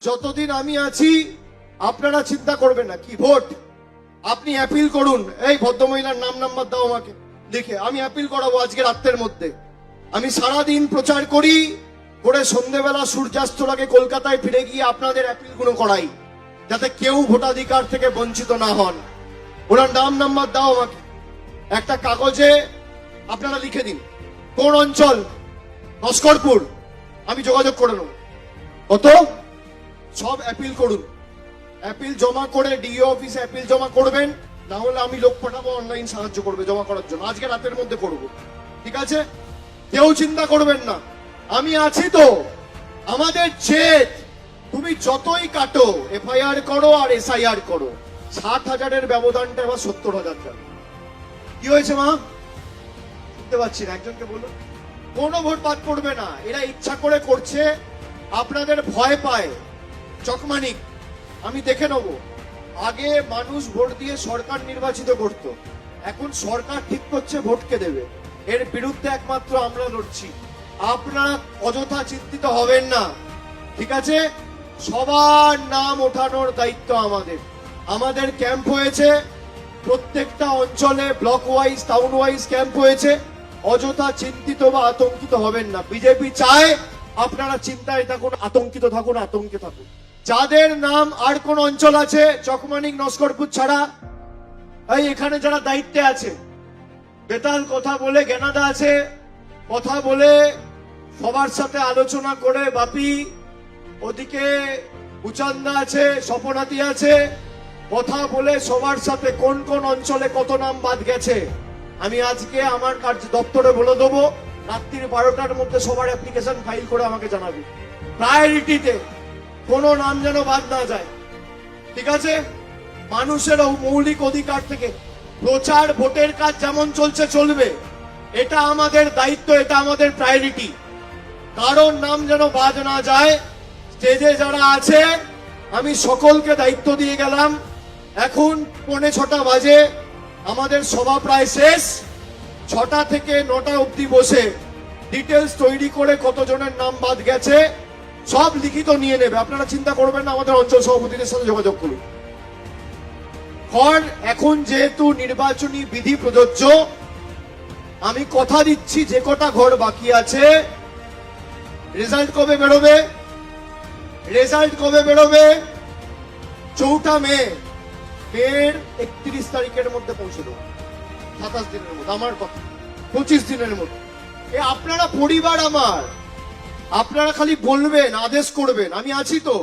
যতদিন আমি আছি আপনারা চিন্তা করবেন না। কি ভোট আপনি অ্যাপিল করুন। এই ভদ্রমহিলার নাম নাম্বার দাও আমাকে লিখে, আমি অ্যাপিল করাবো আজকে রাতের মধ্যে। আমি সারাদিন প্রচার করি করে সন্ধ্যেবেলা সূর্যাস্তর আগে কলকাতায় ফিরে গিয়ে আপনাদের অ্যাপিল গুলো করাই, যাতে কেউ ভোটাধিকার থেকে বঞ্চিত না হন। ওনার নাম নাম্বার দাও আমাকে একটা কাগজে আপনারা লিখে দিন। কোন অঞ্চল? নস্করপুর। আমি যোগাযোগ করে নেব। কত? সব অ্যাপিল করুন। অ্যাপিল জমা করে ডিও অফিসে অ্যাপিল জমা করবেন, না হলে আমি লোক পাঠাবো অনলাইন সাহায্য করবে জমা করার জন্য। আজকে রাতের মধ্যে করব, ঠিক আছে? কেউ চিন্তা করবেন না, আমি আছি তো। আমাদের জেদ তুমি যতই কাটো, এফআইআর করো আর এসআইআর করো, 60,000-এর ব্যবধানটা এবার 70,000 যাবে। কি হয়েছে মা? বুঝতে পারছি না, একজনকে বলুন। কোনো ভোট বাদ পড়বে না, এরা ইচ্ছা করে করছে, আপনাদের ভয় পায়। চকমানিক আমি দেখে নেব। আগে মানুষ ভোট দিয়ে সরকার নির্বাচিত করত, এখন সরকার ঠিক করছে ভোটকে দেবে। এর বিরুদ্ধে একমাত্র আমরা লড়ছি। আপনারা অযথা চিন্তিত হবেন না, ঠিক আছে? সবার নাম ওঠানোর দায়িত্ব আমাদের। আমাদের ক্যাম্প হয়েছে প্রত্যেকটা অঞ্চলে, block wise town wise camp হয়েছে। অযথা চিন্তিত বা আতঙ্কিত হবেন না। বিজেপি চায় আপনারা চিন্তায় থাকুন, আতঙ্কিত থাকুন, আতঙ্কে থাকুন। যাদের নাম আর কোন অঞ্চল আছে চকমানিক নস্করপুর ছাড়া, এই এখানে যারা দায়িত্বে আছে, বেতাল কথা বলে জ্ঞানাদা আছে, কথা বলে সবার সাথে আলোচনা করে, বাপি ওদিকে উচান্দা আছে, স্বপনাতি আছে, কথা বলে সবার সাথে কোন কোন অঞ্চলে কত নাম বাদ গেছে আমি আজকে আমার কার্য দপ্তরে বলে দেবো। রাত্রি 12টার মধ্যে সবার অ্যাপ্লিকেশন ফাইল করে আমাকে জানাবি। প্রায়োরিটিতে কোনো নাম যেন বাদ না যায়, ঠিক আছে? মানুষের মৌলিক অধিকার থেকে প্রচার, ভোটের কাজ যেমন চলছে চলবে, এটা আমাদের দায়িত্ব, এটা আমাদের প্রায়োরিটি। কারোর নাম যেন বাদ না যায়। স্টেজে যারা আছে আমি সকলকে দায়িত্ব দিয়ে গেলাম। এখন 6:45 বাজে, আমাদের সভা প্রায় শেষ। 6টা থেকে 9টা অবধি বসে ডিটেলস তৈরি করে কতজনের নাম বাদ গেছে সব লিখিত নিয়ে নেবে। আপনারা চিন্তা করবেন না, আমাদের অঞ্চল সভাপতিদের সাথে যোগাযোগ করুন। এখন যেহেতু নির্বাচনী বিধি প্রযোজ্য, আমি কথা দিচ্ছি যে কটা ঘর বাকি আছে, রেজাল্ট কবে বেরোবে? রেজাল্ট কবে বেরোবে? 4 মে। মের 31 তারিখের মধ্যে পৌঁছে দেবো। 27 দিনের মধ্যে, আমার কথা 25 দিনের মধ্যে। আপনারা পরিবার আমার, আপনারা খালি বলবেন, আদেশ করবেন, আমি আছি তো।